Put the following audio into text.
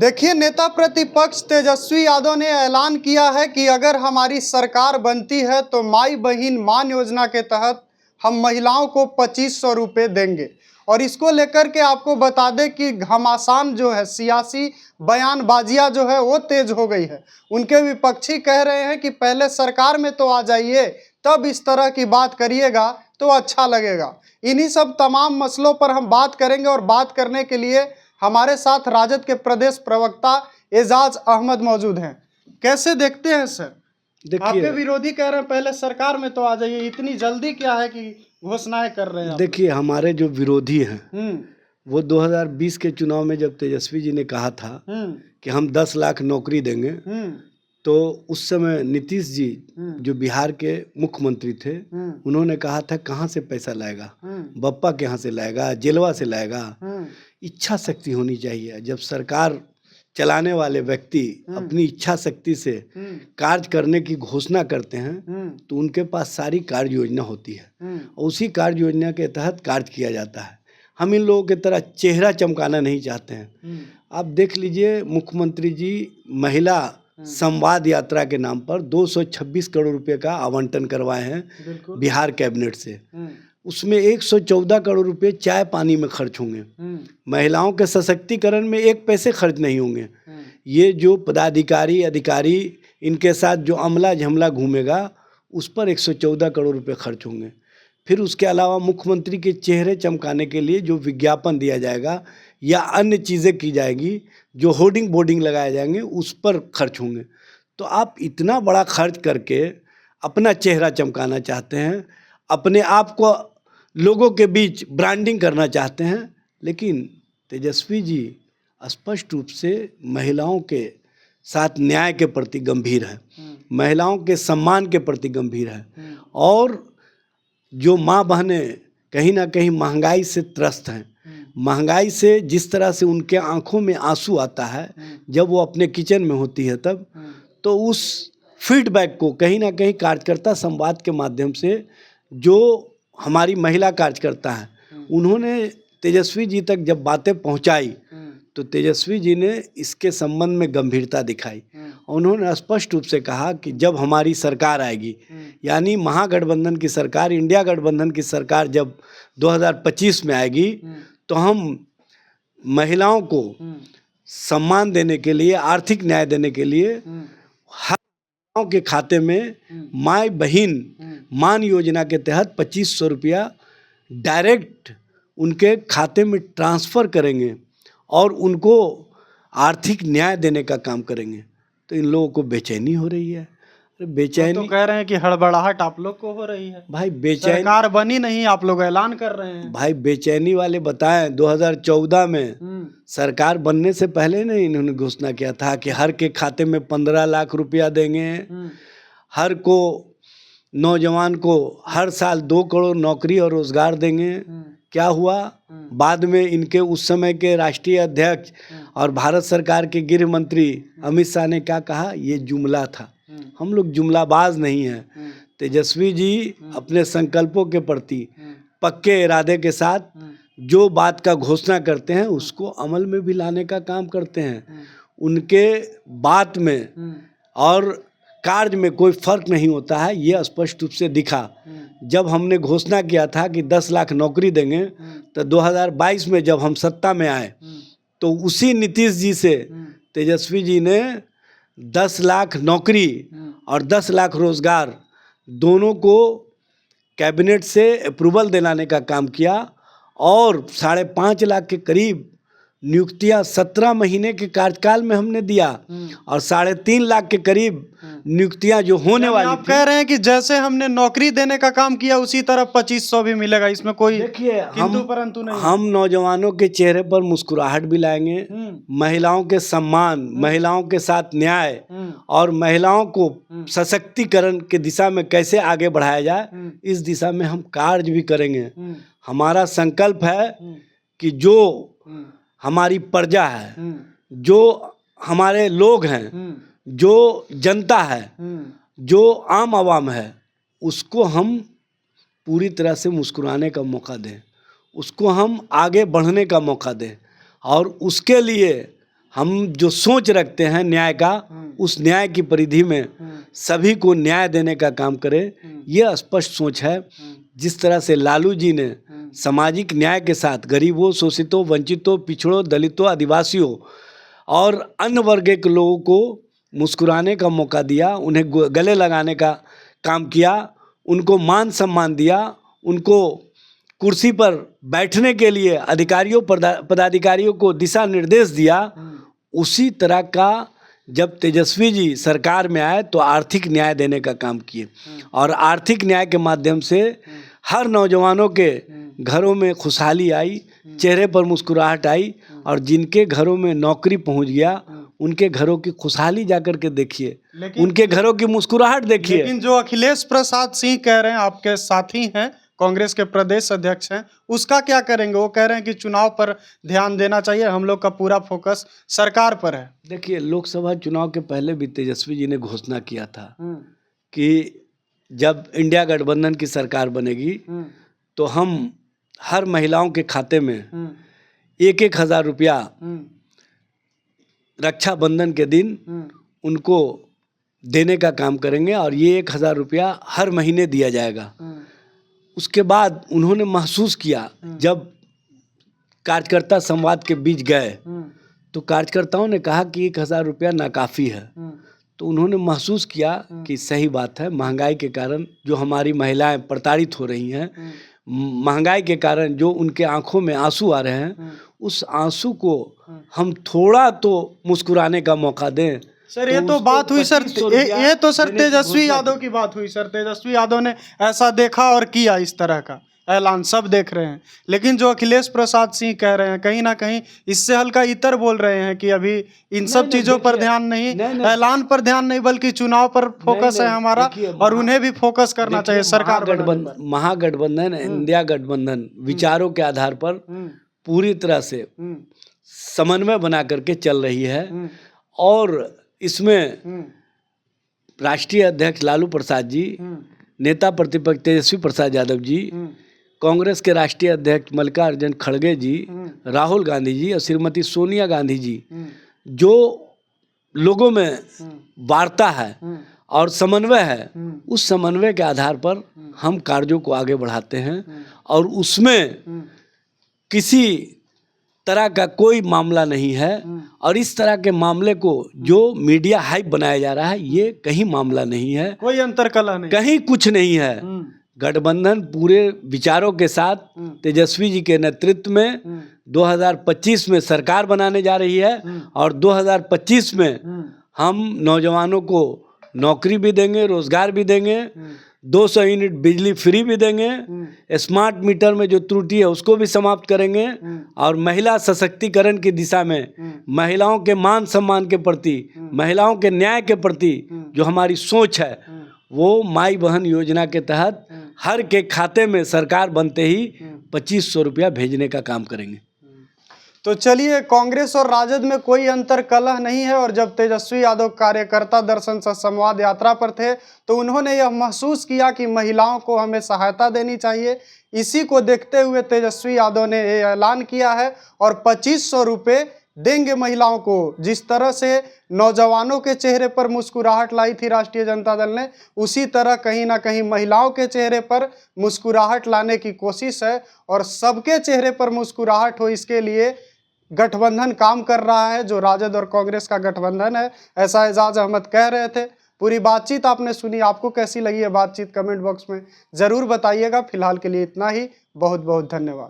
देखिए, नेता प्रतिपक्ष तेजस्वी यादव ने ऐलान किया है कि अगर हमारी सरकार बनती है तो माई बहिन मान योजना के तहत हम महिलाओं को 2500 रुपये देंगे। और इसको लेकर के आपको बता दें कि घमासान जो है, सियासी बयानबाजियां जो है वो तेज हो गई है। उनके विपक्षी कह रहे हैं कि पहले सरकार में तो आ जाइए, तब इस तरह की बात करिएगा तो अच्छा लगेगा। इन्हीं सब तमाम मसलों पर हम बात करेंगे और बात करने के लिए हमारे साथ राजद के प्रदेश प्रवक्ता एजाज अहमद मौजूद हैं। कैसे देखते हैं सर? आपके विरोधी कह रहे हैं पहले सरकार में तो आ जाइए, इतनी जल्दी क्या है कि घोषणाएं कर रहे हैं? देखिए, हमारे जो विरोधी हैं वो 2020 के चुनाव में जब तेजस्वी जी ने कहा था कि हम 10 लाख नौकरी देंगे, तो उस समय नीतीश जी जो बिहार के मुख्यमंत्री थे, उन्होंने कहा था कहाँ से पैसा लाएगा, बप्पा के यहाँ से लाएगा, जेलवा से लाएगा। इच्छा शक्ति होनी चाहिए। जब सरकार चलाने वाले व्यक्ति अपनी इच्छा शक्ति से कार्य करने की घोषणा करते हैं तो उनके पास सारी कार्य योजना होती है और उसी कार्य योजना के तहत कार्य किया जाता है। हम इन लोगों की तरह चेहरा चमकाना नहीं चाहते हैं। आप देख लीजिए, मुख्यमंत्री जी महिला संवाद यात्रा के नाम पर 226 करोड़ रुपए का आवंटन करवाए हैं बिहार कैबिनेट से। उसमें 114 करोड़ रुपए चाय पानी में खर्च होंगे। महिलाओं के सशक्तिकरण में एक पैसे खर्च नहीं होंगे। ये जो पदाधिकारी अधिकारी इनके साथ जो अमला झमला घूमेगा उस पर 114 करोड़ रुपए खर्च होंगे। फिर उसके अलावा मुख्यमंत्री के चेहरे चमकाने के लिए जो विज्ञापन दिया जाएगा या अन्य चीज़ें की जाएगी, जो होर्डिंग बोर्डिंग लगाए जाएंगे, उस पर खर्च होंगे। तो आप इतना बड़ा खर्च करके अपना चेहरा चमकाना चाहते हैं, अपने आप को लोगों के बीच ब्रांडिंग करना चाहते हैं। लेकिन तेजस्वी जी स्पष्ट रूप से महिलाओं के साथ न्याय के प्रति गंभीर है, महिलाओं के सम्मान के प्रति गंभीर है। और जो माँ बहनें कहीं ना कहीं महंगाई से त्रस्त हैं, महंगाई से जिस तरह से उनके आंखों में आंसू आता है जब वो अपने किचन में होती है तब, तो उस फीडबैक को कहीं ना कहीं कार्यकर्ता संवाद के माध्यम से जो हमारी महिला कार्यकर्ता है उन्होंने तेजस्वी जी तक जब बातें पहुंचाई तो तेजस्वी जी ने इसके संबंध में गंभीरता दिखाई। उन्होंने स्पष्ट रूप से कहा कि जब हमारी सरकार आएगी, यानी महागठबंधन की सरकार, इंडिया गठबंधन की सरकार जब 2025 में आएगी, तो हम महिलाओं को सम्मान देने के लिए, आर्थिक न्याय देने के लिए हर महिलाओं के खाते में माई बहिन मान योजना के तहत 2500 रुपया डायरेक्ट उनके खाते में ट्रांसफ़र करेंगे और उनको आर्थिक न्याय देने का काम करेंगे। तो इन लोगों को बेचैनी हो रही है। बेचैनी तो कह रहे हैं कि हड़बड़ाहट आप लोग को हो रही है। भाई बेचैनी, सरकार बनी नहीं, आप लोग ऐलान कर रहे हैं। भाई बेचैनी वाले बताएं, 2014 में सरकार बनने से पहले नहीं इन्होंने घोषणा किया था कि हर के खाते में 15 लाख रुपया देंगे, हर को नौजवान को हर साल 2 करोड़ नौकरी और रोजगार देंगे। क्या हुआ? बाद में इनके उस समय के राष्ट्रीय अध्यक्ष और भारत सरकार के गृह मंत्री अमित शाह ने क्या कहा? ये जुमला था। हम लोग जुमलाबाज नहीं हैं। तेजस्वी जी अपने संकल्पों के प्रति पक्के इरादे के साथ जो बात का घोषणा करते हैं उसको अमल में भी लाने का काम करते हैं। उनके बात में और कार्य में कोई फर्क नहीं होता है। ये स्पष्ट रूप से दिखा जब हमने घोषणा किया था कि 10 लाख नौकरी देंगे, तो 2022 में जब हम सत्ता में आए तो उसी नीतीश जी से तेजस्वी जी ने 10 लाख नौकरी और 10 लाख रोजगार दोनों को कैबिनेट से अप्रूवल दिलाने का काम किया और 5.5 लाख के करीब नियुक्तियां 17 महीने के कार्यकाल में हमने दिया और 3.5 लाख के करीब नियुक्तियां जो होने वाली आप कह रहे हैं कि जैसे हमने नौकरी देने का काम किया उसी तरह 2500 भी मिलेगा, इसमें कोई देखिए किंतु परंतु नहीं। हम नौजवानों के चेहरे पर मुस्कुराहट भी लाएंगे, महिलाओं के सम्मान, महिलाओं के साथ न्याय और महिलाओं को सशक्तिकरण के दिशा में कैसे आगे बढ़ाया जाए, इस दिशा में हम कार्य भी करेंगे। हमारा संकल्प है कि जो हमारी प्रजा है, जो हमारे लोग हैं, जो जनता है, जो आम आवाम है, उसको हम पूरी तरह से मुस्कुराने का मौका दें, उसको हम आगे बढ़ने का मौका दें और उसके लिए हम जो सोच रखते हैं न्याय का, उस न्याय की परिधि में सभी को न्याय देने का काम करें, ये स्पष्ट सोच है। जिस तरह से लालू जी ने सामाजिक न्याय के साथ गरीबों, शोषितों, वंचितों, पिछड़ों, दलितों, आदिवासियों और अन्य वर्ग के लोगों को मुस्कुराने का मौका दिया, उन्हें गले लगाने का काम किया, उनको मान सम्मान दिया, उनको कुर्सी पर बैठने के लिए अधिकारियों पदाधिकारियों को दिशा निर्देश दिया, उसी तरह का जब तेजस्वी जी सरकार में आए तो आर्थिक न्याय देने का काम किए और आर्थिक न्याय के माध्यम से हर नौजवानों के घरों में खुशहाली आई, चेहरे पर मुस्कुराहट आई और जिनके घरों में नौकरी पहुंच गया उनके घरों की खुशहाली जाकर के देखिए, उनके घरों की मुस्कुराहट देखिए। लेकिन जो अखिलेश प्रसाद सिंह कह रहे हैं, आपके साथी हैं, कांग्रेस के प्रदेश अध्यक्ष हैं, उसका क्या करेंगे? वो कह रहे हैं कि चुनाव पर ध्यान देना चाहिए, हम लोग का पूरा फोकस सरकार पर है। देखिए, लोकसभा चुनाव के पहले भी तेजस्वी जी ने घोषणा किया था कि जब इंडिया गठबंधन की सरकार बनेगी तो हम हर महिलाओं के खाते में 1,000 रुपया रक्षाबंधन के दिन उनको देने का काम करेंगे और ये 1,000 रुपया हर महीने दिया जाएगा। उसके बाद उन्होंने महसूस किया, जब कार्यकर्ता संवाद के बीच गए तो कार्यकर्ताओं ने कहा कि 1,000 रुपया नाकाफ़ी है। तो उन्होंने महसूस किया कि सही बात है, महंगाई के कारण जो हमारी महिलाएं प्रताड़ित हो रही हैं, महंगाई के कारण जो उनके आंखों में आंसू आ रहे हैं, उस आंसू को हम थोड़ा तो मुस्कुराने का मौका दें। सर ये तो बात हुई सर, ये तो सर तेजस्वी यादव की बात हुई सर। तेजस्वी यादव ने ऐसा देखा और किया, इस तरह का ऐलान सब देख रहे हैं। लेकिन जो अखिलेश प्रसाद सिंह कह रहे हैं, कहीं ना कहीं इससे हल्का इतर बोल रहे हैं कि अभी इन सब चीज़ों पर ध्यान नहीं, ऐलान पर ध्यान नहीं, बल्कि चुनाव पर फोकस है हमारा और उन्हें भी फोकस करना चाहिए सरकार। महागठबंधन, इंडिया गठबंधन विचारों के आधार पर पूरी तरह से समन्वय बना करके चल रही है और इसमें राष्ट्रीय अध्यक्ष लालू प्रसाद जी, नेता प्रतिपक्ष तेजस्वी प्रसाद यादव जी, कांग्रेस के राष्ट्रीय अध्यक्ष मल्लिकार्जुन खड़गे जी, राहुल गांधी जी और श्रीमती सोनिया गांधी जी, जो लोगों में वार्ता है और समन्वय है, उस समन्वय के आधार पर हम कार्यों को आगे बढ़ाते हैं और उसमें किसी तरह का कोई मामला नहीं है। और इस तरह के मामले को जो मीडिया हाइप बनाया जा रहा है, ये कहीं मामला नहीं है, कोई अंतरकलह नहीं, कहीं कुछ नहीं है। गठबंधन पूरे विचारों के साथ तेजस्वी जी के नेतृत्व में 2025 में सरकार बनाने जा रही है और 2025 में हम नौजवानों को नौकरी भी देंगे, रोजगार भी देंगे, 200 यूनिट बिजली फ्री भी देंगे, स्मार्ट मीटर में जो त्रुटि है उसको भी समाप्त करेंगे और महिला सशक्तिकरण की दिशा में महिलाओं के मान सम्मान के प्रति, महिलाओं के न्याय के प्रति जो हमारी सोच है, वो माई बहन योजना के तहत हर के खाते में सरकार बनते ही 2,500 रुपया भेजने का काम करेंगे। तो चलिए, कांग्रेस और राजद में कोई अंतरकलह नहीं है और जब तेजस्वी यादव कार्यकर्ता दर्शन संवाद यात्रा पर थे तो उन्होंने यह महसूस किया कि महिलाओं को हमें सहायता देनी चाहिए। इसी को देखते हुए तेजस्वी यादव ने ये ऐलान किया है और 2,500 रुपये देंगे महिलाओं को। जिस तरह से नौजवानों के चेहरे पर मुस्कुराहट लाई थी राष्ट्रीय जनता दल ने, उसी तरह कहीं ना कहीं महिलाओं के चेहरे पर मुस्कुराहट लाने की कोशिश है और सबके चेहरे पर मुस्कुराहट हो, इसके लिए गठबंधन काम कर रहा है, जो राजद और कांग्रेस का गठबंधन है, ऐसा एजाज अहमद कह रहे थे। पूरी बातचीत आपने सुनी, आपको कैसी लगी है बातचीत कमेंट बॉक्स में ज़रूर बताइएगा। फिलहाल के लिए इतना ही, बहुत बहुत धन्यवाद।